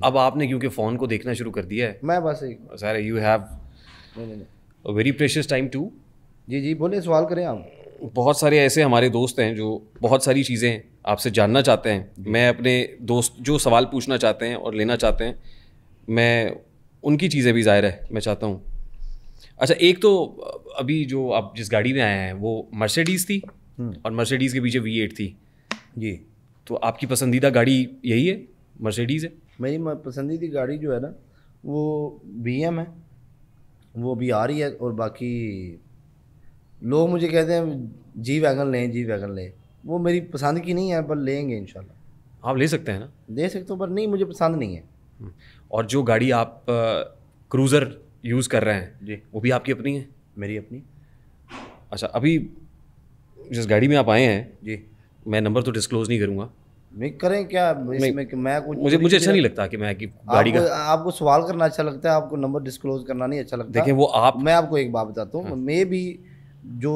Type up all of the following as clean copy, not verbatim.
अब आपने क्योंकि फ़ोन को देखना शुरू कर दिया है, मैं बस sir you have a very precious time too. जी बोले, सवाल करें आप। बहुत सारे ऐसे हमारे दोस्त हैं जो बहुत सारी चीज़ें आपसे जानना चाहते हैं। मैं अपने दोस्त जो सवाल पूछना चाहते हैं और लेना चाहते हैं, मैं उनकी चीज़ें भी ज़ाहिर है मैं चाहता हूँ। अच्छा, एक तो अभी जो आप जिस गाड़ी में आए हैं वो मर्सिडीज़ थी और मर्सिडीज़ के पीछे V8 थी जी। तो आपकी पसंदीदा गाड़ी यही है, मर्सिडीज़ है? मेरी पसंदीदा गाड़ी जो है ना वो BM है, वो भी आ रही है। और बाकी लोग मुझे कहते हैं जी वैगन लें, जी वैगन लें। वो मेरी पसंद की नहीं है, पर लेंगे इंशाल्लाह। आप ले सकते हैं ना? दे सकते हो, पर नहीं, मुझे पसंद नहीं है। और जो गाड़ी आप क्रूज़र यूज़ कर रहे हैं जी, वो भी आपकी अपनी है? मेरी अपनी। अच्छा, अभी जिस गाड़ी में आप आए हैं, जी, मैं नंबर तो डिस्क्लोज़ नहीं करूँगा। मैं करें क्या इसमें कि मैं कुछ मुझे अच्छा नहीं लगता कि मैं कि गाड़ी का आपको सवाल करना अच्छा लगता है, आपको नंबर डिस्क्लोज करना नहीं अच्छा लगता। देखें वो आप मैं आपको एक बात बताता हूँ, मैं भी जो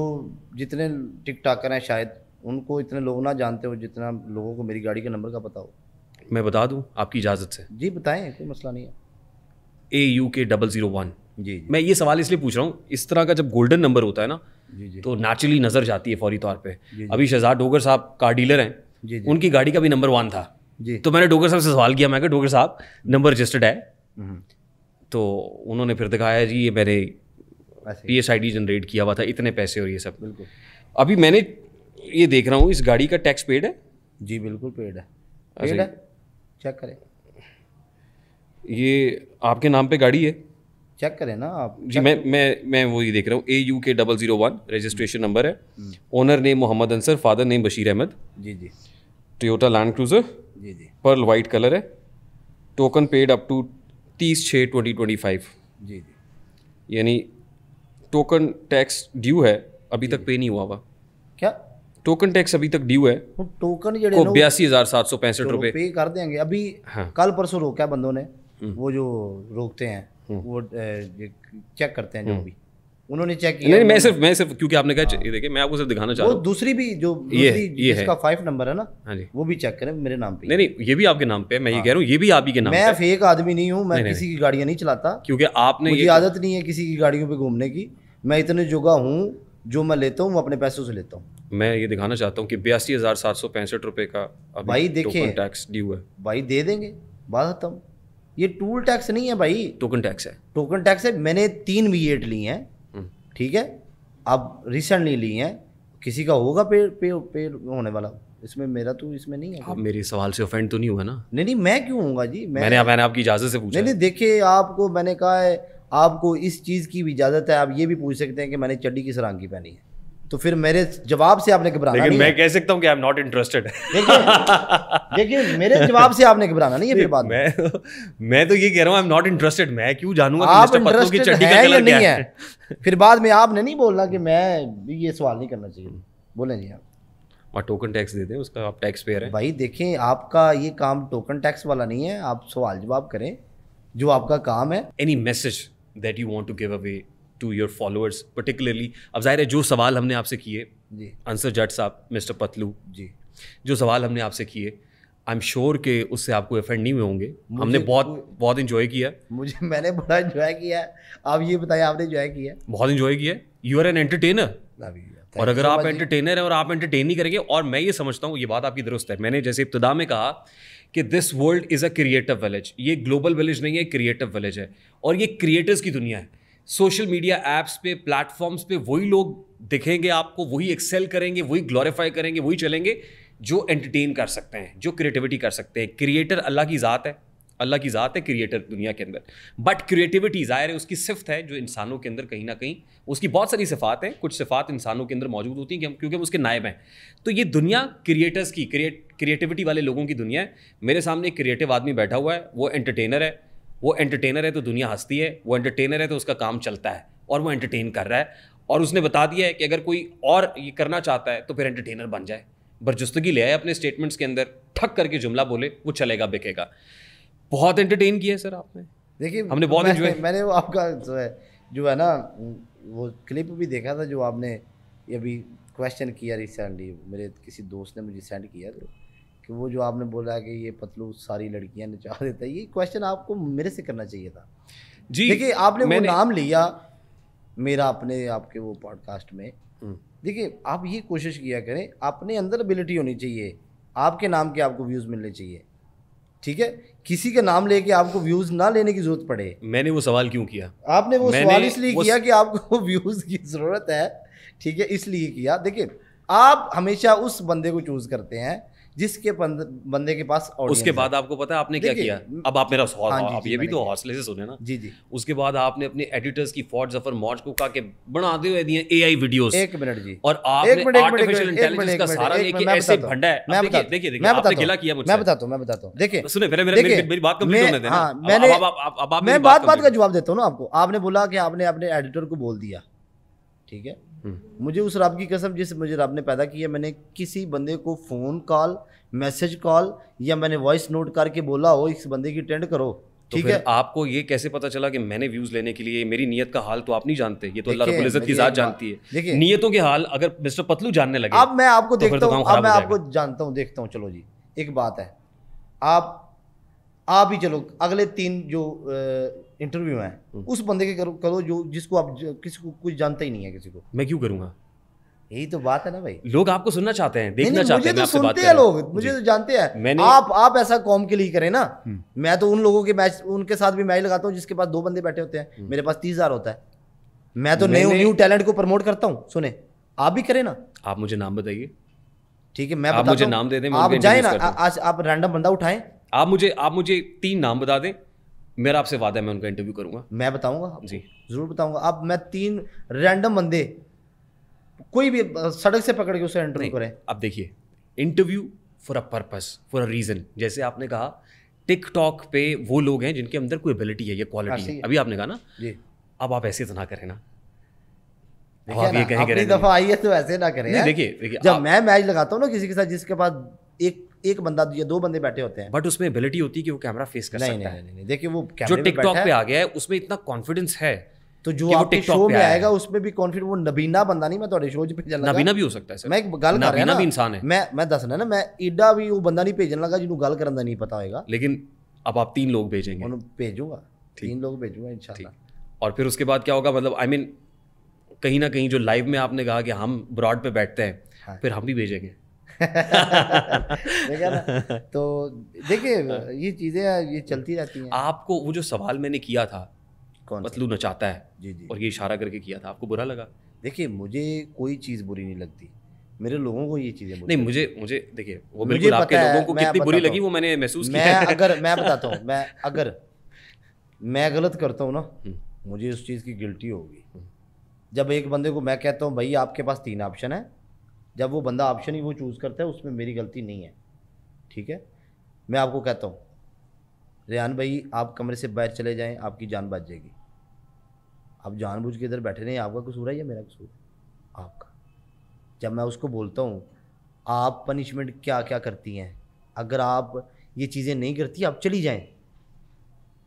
जितने टिकटॉकर हैं शायद उनको इतने लोग ना जानते हो जितना लोगों को मेरी गाड़ी के नंबर का पता हो। मैं बता दूं आपकी इजाज़त से, जी बताएं, कोई मसला नहीं है। AUK001। जी मैं ये सवाल इसलिए पूछ रहा हूँ, इस तरह का जब गोल्डन नंबर होता है ना जी तो नेचुरली नज़र जाती है फौरी तौर पे। जी। अभी शहजाद डोगर साहब कार डीलर हैं, जी उनकी गाड़ी का भी नंबर 1 था जी। तो मैंने डोगर साहब से सवाल किया, मैं कहा डोगर साहब नंबर रजिस्टर्ड है? तो उन्होंने फिर दिखाया जी ये मैंने PSID जनरेट किया हुआ था, इतने पैसे और ये सब। बिल्कुल। अभी मैंने ये देख रहा हूँ इस गाड़ी का टैक्स पेड है? जी बिल्कुल पेड है, अच्छा, पेड है, चेक करें। ये आपके नाम पे गाड़ी है? चेक करें ना आप। जी, मैं वो ये देख रहा हूँ, AUK001 रजिस्ट्रेशन नंबर है। Owner name Mohammad Ansar, father name Bashir Ahmad. जी जी टोयोटा लैंड क्रूजर, जी जी पर्ल वाइट कलर है। Token paid up to 30/6/2025। जी जी। यानी टोकन टैक्स ड्यू है, अभी तक पे नहीं हुआ हुआ। क्या टोकन टैक्स अभी तक ड्यू है वो टोकन जड़े को ना 82,765 रुपये। पे कर देंगे अभी। हाँ। कल परसों रोका है बंदों ने, वो जो रोकते हैं वो चेक करते हैं जो भी उन्होंने चेक किया। नहीं, मैं सिर्फ क्योंकि आपने कहा ये देखिए, मैं आपको सिर्फ दिखाना चाह वो रहा हूँ। दूसरी भी जो ये दूसरी जिसका 5 नंबर है ना, हाँ जी। वो भी चेक करें मेरे नाम पे। नहीं, ये भी आपके नाम पे है, मैं ये कह रहा हूँ ये भी आप ही के नाम पे मैं है। फेक आदमी नहीं हूँ, मैं किसी की गाड़ियाँ नहीं चलाता, क्योंकि आपने मुझे ये आदत नहीं है किसी की गाड़ियों पे घूमने की। मैं इतने जुगा हूँ, जो मैं लेता हूँ वो अपने पैसों से लेता हूँ। मैं ये दिखाना चाहता हूँ कि 82,765 रुपये का अभी भाई देखिए, टोकन टैक्स ड्यू है। भाई दे देंगे, बात खत्म। ये टूल टैक्स नहीं है भाई, टोकन टैक्स है। टोकन टैक्स है। मैंने 3 V8 ली हैं, ठीक है, अब रिसेंटली ली हैं। किसी का होगा पे होने वाला, इसमें मेरा तो इसमें नहीं है। आप मेरे सवाल से ऑफेंड तो नहीं हुआ ना? नहीं मैं क्यों होऊंगा जी? मैंने आपकी इजाज़त से पूछा। नहीं देखिए, आपको मैंने कहा है आपको इस चीज़ की भी इजाज़त है, आप ये भी पूछ सकते हैं कि मैंने चड्डी किस रंग की पहनी है, तो फिर मेरे जवाब से आपने घबराना नहीं है। मैं कह सकता हूँ कि आई एम नॉट इंटरेस्टेड। देखिए मेरे जवाब से आपने घबराना नहीं है। फिर बाद मैं तो ये कह रहा हूँ आई एम नॉट इंटरेस्टेड। मैं क्यों जानूंगा कि आप मिस्टर पतलू की चड्डी का कलर क्या है? फिर बाद में आपने नहीं बोलना कि मैं ये सवाल नहीं करना चाहिए। बोले जी आप। और टोकन टैक्स दे दें, उसका आप टैक्स पेयर हैं। भाई देखें, आपका ये काम टोकन टैक्स वाला नहीं है, आप सवाल जवाब करें जो आपका काम है। Any message that you want to give away to your followers particularly? अब जाहिर है जो सवाल हमने आपसे किए जी अंसर जट साहब, मिस्टर पतलू जी, जो सवाल हमने आपसे किए, आई एम श्योर कि उससे आपको ऑफेंड नहीं हुए होंगे। हमने बहुत इन्जॉय किया। मैंने बड़ा इन्जॉय किया। आप ये बताएं, आपने इन्जॉय किया? बहुत इन्जॉय किया। यू आर एन एंटरटेनर, और अगर आप एंटरटेनर हैं और आप एंटरटेन नहीं करेंगे, और मैं ये समझता हूँ ये बात आपकी दुरुस्त है। मैंने जैसे इब्तिदा में कहा कि this world is a creative village. ये ग्लोबल विलेज नहीं है, क्रिएटिव विलेज है, और ये क्रिएटर्स की दुनिया है। सोशल मीडिया ऐप्स पे, प्लेटफॉर्म्स पे वही लोग दिखेंगे आपको, वही एक्सेल करेंगे, वही ग्लोरीफाई करेंगे, वही चलेंगे जो एंटरटेन कर सकते हैं, जो क्रिएटिविटी कर सकते हैं। क्रिएटर अल्लाह की ज़ात है, अल्लाह की ज़ात है क्रिएटर दुनिया के अंदर। बट क्रिएटिविटी ज़ाहिर है उसकी सिफ्त है जो इंसानों के अंदर कहीं ना कहीं, उसकी बहुत सारी सिफ़ात हैं, कुछ सिफ़ात इंसानों के अंदर मौजूद होती हैं क्योंकि हम उसके नायब हैं। तो ये दुनिया क्रिएटर्स की, क्रिएटिविटी वाले लोगों की दुनिया है। मेरे सामने एक क्रिएटिव आदमी बैठा हुआ है, वो एंटरटेनर है। वो एंटरटेनर है तो दुनिया हंसती है, वो एंटरटेनर है तो उसका काम चलता है, और वो एंटरटेन कर रहा है। और उसने बता दिया है कि अगर कोई और ये करना चाहता है तो फिर एंटरटेनर बन जाए, बरजुस्तगी ले आए अपने स्टेटमेंट्स के अंदर, ठक करके जुमला बोले, वो चलेगा, बिकेगा। बहुत एंटरटेन किया है सर आपने। देखिए हमने बहुत एंजॉय। मैंने वो आपका जो है ना वो क्लिप भी देखा था जो आपने ये अभी क्वेश्चन किया रिसेंटली, मेरे किसी दोस्त ने मुझे सेंड किया, तो कि वो जो आपने बोला है कि ये पतलू सारी लड़कियां नचा देता है, ये क्वेश्चन आपको मेरे से करना चाहिए था जी। देखिए आपने वो नाम लिया मेरा अपने आपके वो पॉडकास्ट में। देखिए आप ये कोशिश किया करें, अपने अंदर एबिलिटी होनी चाहिए, आपके नाम के आपको व्यूज़ मिलने चाहिए, ठीक है। किसी का नाम लेके आपको व्यूज़ ना लेने की जरूरत पड़े। मैंने वो सवाल क्यों किया? आपने वो सवाल इसलिए किया कि आपको व्यूज़ की ज़रूरत है, ठीक है, इसलिए किया। देखिए आप हमेशा उस बंदे को चूज़ करते हैं जिसके बंदे के पास ऑडियंस। उसके बाद आपको पता है आपने क्या किया? अब आप मेरा सवाल, हाँ, आप ये भी तो हौसले से सुने ना। जी जी। उसके बाद आपने अपने एडिटर्स की फॉर्ट जफर मौज को कहा कि बना दिए एआई वीडियोस। एक मिनट जी। और आपने आर्टिफिशियल इंटेलिजेंस का सारा लेके ऐसे भंडा है। मैं देखिए आपने गिला किया मुझसे। मैं बताता हूँ। देखिए सुने मेरी बात कंप्लीट होने देना। मैं बात का जवाब देता हूँ ना आपको। आपने बोला कि आपने अपने एडिटर को बोल दिया, ठीक है। मुझे उस रब की कसम जिस मुझे रब ने पैदा किया, मैंने किसी बंदे को फ़ोन कॉल, मैसेज कॉल या मैंने वॉइस नोट करके बोला हो इस बंदे की अटेंड करो, ठीक है। आपको ये कैसे पता चला कि मैंने व्यूज लेने के लिए? मेरी नियत का हाल तो आप नहीं जानते, ये तो अल्लाह रब्बुल इज्जत की जात जानती है। देखिए नियतों के हाल अगर मिस्टर पतलू जानने लगे, अब मैं आपको देखता हूँ, अब मैं आपको जानता हूँ, देखता हूँ। चलो जी, एक बात है, आप ही चलो अगले 3 जो इंटरव्यू हैं उस बंदे के करो जो जिसको आप किसी को कुछ जानता ही नहीं है किसी को। मैं क्यों करूंगा? यही तो बात है ना भाई, लोग आपको सुनना चाहते हैं, देखना चाहते हैं। मुझे तो सुनते हैं लोग, मुझे तो जानते हैं। आप ऐसा कौम के लिए करें ना। मैं तो उन लोगों के मैच, उनके साथ भी मैच लगाता हूँ जिसके पास 2 बंदे बैठे होते हैं, मेरे पास 30,000 होता है। मैं तो न्यू टैलेंट को प्रमोट करता हूँ। सुने, आप भी करें ना। आप मुझे नाम बताइए, ठीक है। मैं बताता हूं, मुझे नाम दे दें, आप जाए ना, आज आप रैंडम बंदा उठाएं। आप मुझे 3 नाम बता दें, मेरा आपसे वादा है मैं उनका इंटरव्यू करूंगा। मैं बताऊंगा जी, जरूर बताऊंगा। अब मैं 3 रैंडम बंदे कोई भी सड़क से पकड़ के उसे इंटरव्यू करें। अब देखिए, interview for a purpose, for a reason. जैसे आपने कहा टिकटॉक पे वो लोग हैं जिनके अंदर कोई एबिलिटी है, ये क्वालिटी है, अभी आपने कहा ना जी। अब आप ऐसे तो ना करें ना, आप ये कहें अपनी दफा आई है तो ऐसे ना करें। देखिए जब मैं मैच लगाता हूँ ना किसी के साथ जिसके पास एक बंदा या 2 बंदे बैठे होते हैं, बट उसमें एबिलिटी होती है कि वो कैमरा फेस कर सकता है। नहीं, देखिए वो जो टिकटॉक पे आ गया है उसमें इतना कॉन्फिडेंस है, तो जो आपके शो में आएगा उसमें भी कॉन्फिडेंस। वो नबीना बंदा नहीं, मैं थोड़े शो पे चलना, नबीना भी हो सकता है। मैं गल कर रहा भी इंसान है। मैं दसना ना, मैं ईडा भी वो बंदा नहीं भेजने लगा जिन्होंने गल करन दा नहीं पता होएगा। लेकिन अब आप 3 लोग भेजेंगे? उन्हें भेजूंगा, 3 लोग भेजूंगा इंशाल्लाह। और फिर उसके बाद क्या होगा? मतलब आई मीन कहीं ना कहीं जो लाइव में आपने कहा कि हम ब्रॉड पे बैठते हैं, हाँ। फिर हम भी भेजेंगे। देखा ना। तो देखिए ये चीज़ें ये चलती रहती हैं। आपको वो जो सवाल मैंने किया था, कौन पतलू नचाता है जी जी, और ये इशारा करके किया था, आपको बुरा लगा? देखिए मुझे कोई चीज़ बुरी नहीं लगती, मेरे लोगों को ये चीज़ें नहीं। मुझे देखिए वो बिल्कुल आपके लोगों को कितनी बुरी लगी वो मैंने महसूस किया। अगर मैं बताता हूँ, अगर मैं गलत करता हूँ ना, मुझे उस चीज़ की गिल्टी होगी। जब एक बंदे को मैं कहता हूँ भाई आपके पास 3 ऑप्शन है, जब वो बंदा ऑप्शन ही वो चूज़ करता है, उसमें मेरी गलती नहीं है, ठीक है। मैं आपको कहता हूँ रेहान भाई आप कमरे से बाहर चले जाएं, आपकी जान बच जाएगी। आप जानबूझ के इधर बैठे नहीं, आपका कसूर है या मेरा कसूर? आपका। जब मैं उसको बोलता हूँ आप पनिशमेंट क्या क्या करती हैं, अगर आप ये चीज़ें नहीं करती आप चली जाएं,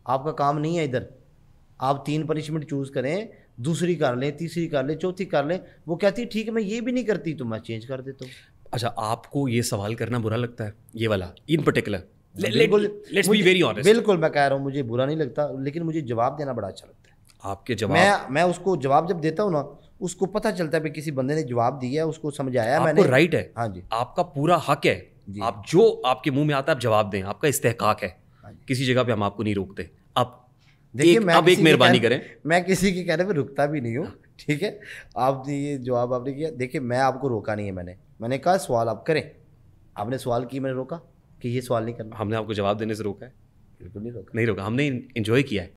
आपका काम नहीं है इधर। आप 3 पनिशमेंट चूज़ करें, दूसरी कर लें, तीसरी कर लें, चौथी कर लें। वो कहती है ठीक है मैं ये भी नहीं करती तो मैं चेंज कर देता हूँ। अच्छा, आपको ये सवाल करना बुरा लगता है, ये वाला इन particular? Let's be very honest. बिल्कुल मैं कह रहा हूँ मुझे बुरा नहीं लगता, लेकिन मुझे जवाब देना बड़ा अच्छा लगता है। आपके जवाब मैं उसको जवाब जब देता हूँ ना, उसको पता चलता है कि किसी बंदे ने जवाब दिया है, उसको समझाया मैंने। आपको राइट है, हाँ जी, आपका पूरा हक है। आप जो आपके मुंह में आता है आप जवाब दें, आपका इस्तेहकाक है। किसी जगह पे हम आपको नहीं रोकते। अब देखिए आप एक मेहरबानी करें, मैं किसी के कहने पे रुकता भी नहीं हूँ, ठीक है। आप ये जवाब आपने किया, देखिए मैं आपको रोका नहीं है, मैंने कहा सवाल आप करें। आपने सवाल की, मैंने रोका कि ये सवाल नहीं करना। हमने आपको जवाब देने से रोका है? बिल्कुल नहीं रोका, नहीं रोका, हमने एंजॉय किया है।